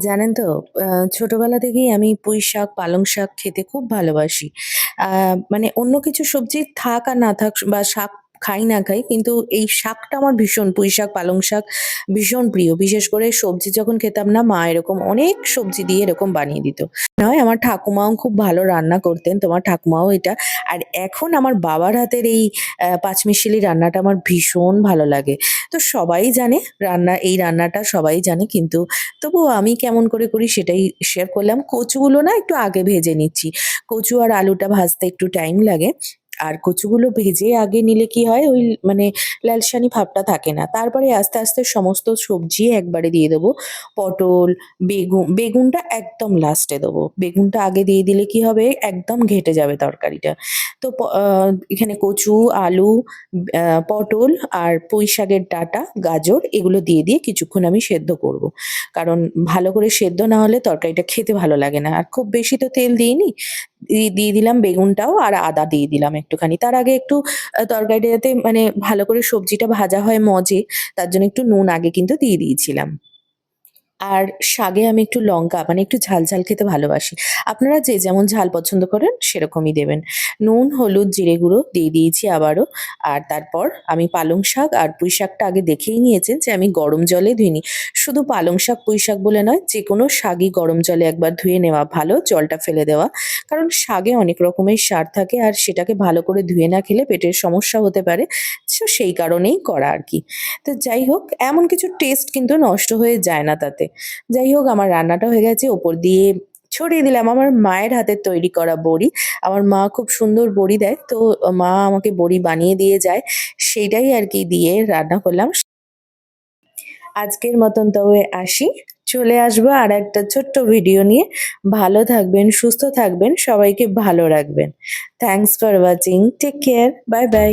জানেন তো ছোটবেলা থেকেই আমি পুঁইশাক, পালং শাক খেতে খুব ভালোবাসি। আ মানে অন্য কিছু সবজি থাক আর না থাক বা শাক খাই না খাই কিন্তু এই শাকটা আমার ভীষণ পুঁইশাক, পালং শাক ভীষণ প্রিয়। বিশেষ করে সবজি যখন খেতাম না মা এরকম অনেক সবজি দিয়ে এরকম বানিয়ে দিত। নয় আমার ঠাকুমাও খুব ভালো রান্না করতেন। তোমার ঠাকুমাও এটা। আর এখন আমার বাবার হাতের এই পাঁচমিশালি রান্নাটা আমার ভীষণ ভালো লাগে। তো সবাই জানে এই রান্নাটা সবাই জানে কিন্তু তবুও আমি কেমন করে করি সেটাই শেয়ার করলাম। কচুগুলো না একটু আগে ভেজে নিচ্ছি। কচু আর আলুটা ভাজতে একটু টাইম লাগে। আর কচুগুলো ভেজে আগে নিলে কি হয় ওই মানে লালসানি ভাবটা থাকে না। তারপরে আস্তে, আস্তে সমস্ত সবজি একবারে দিয়ে দেবো। পটল, বেগুনটা একদম লাস্টে দেবো। বেগুনটা আগে দিয়ে দিলে কি হবে একদম ঘেঁটে যাবে তরকারিটা। তো এখানে কচু, আলু, পটল আর পুঁই শাকের ডাঁটা, গাজর এগুলো দিয়ে কিছুক্ষণ আমি সেদ্ধ করব। কারণ ভালো করে সেদ্ধ না হলে তরকারিটা খেতে ভালো লাগে না। আর খুব বেশি তো তেল দিইনি। দিয়ে দিলাম বেগুনটাও আর আদা দিয়ে দিলাম একটুখানি। তার আগে একটু তরকারিটা যাতে মানে ভালো করে সবজিটা ভাজা হয় মজে, তার জন্য একটু নুন আগে কিন্তু দিয়ে দিয়েছিলাম। আর শাগে আমি একটু লঙ্কা মানে একটু ঝাল, ঝাল খেতে ভালোবাসি। আপনারা যে যেমন ঝাল পছন্দ করেন সেরকমই দেবেন। নুন, হলুদ, জিরে গুঁড়ো দিয়ে দিয়েছি আবারও। আর তারপর আমি পালং শাক আর পুঁই শাকটা আগে দেখেই নিয়েছেন যে আমি গরম জলে ধুইনি। শুধু পালং শাক, পুঁই শাক বলে নয়, যেকোনো শাকই গরম জলে একবার ধুয়ে নেওয়া ভালো, জলটা ফেলে দেওয়া। কারণ শাগে অনেক রকমের সার থাকে আর সেটাকে ভালো করে ধুয়ে না খেলে পেটের সমস্যা হতে পারে। সেই কারণেই করা আরকি। তো যাই হোক, এমন কিছু টেস্ট কিন্তু নষ্ট হয়ে যায় না তাতে। যাই হোক আমার রান্নাটা হয়ে গেছে। ওপর দিয়ে ছড়িয়ে দিলাম আমার মায়ের হাতের তৈরি করা বড়ি। আমার মা খুব সুন্দর বড়ি দেয়। তো মা আমাকে বড়ি বানিয়ে দিয়ে যায়। সেইটাই আরকি দিয়ে রান্না করলাম। আজকের মতন তবে আসি। চলে আসবো আরেকটা ছোট্ট ভিডিও নিয়ে। ভালো থাকবেন, সুস্থ থাকবেন, সবাইকে ভালো রাখবেন। Thanks for watching. Take care. Bye, by.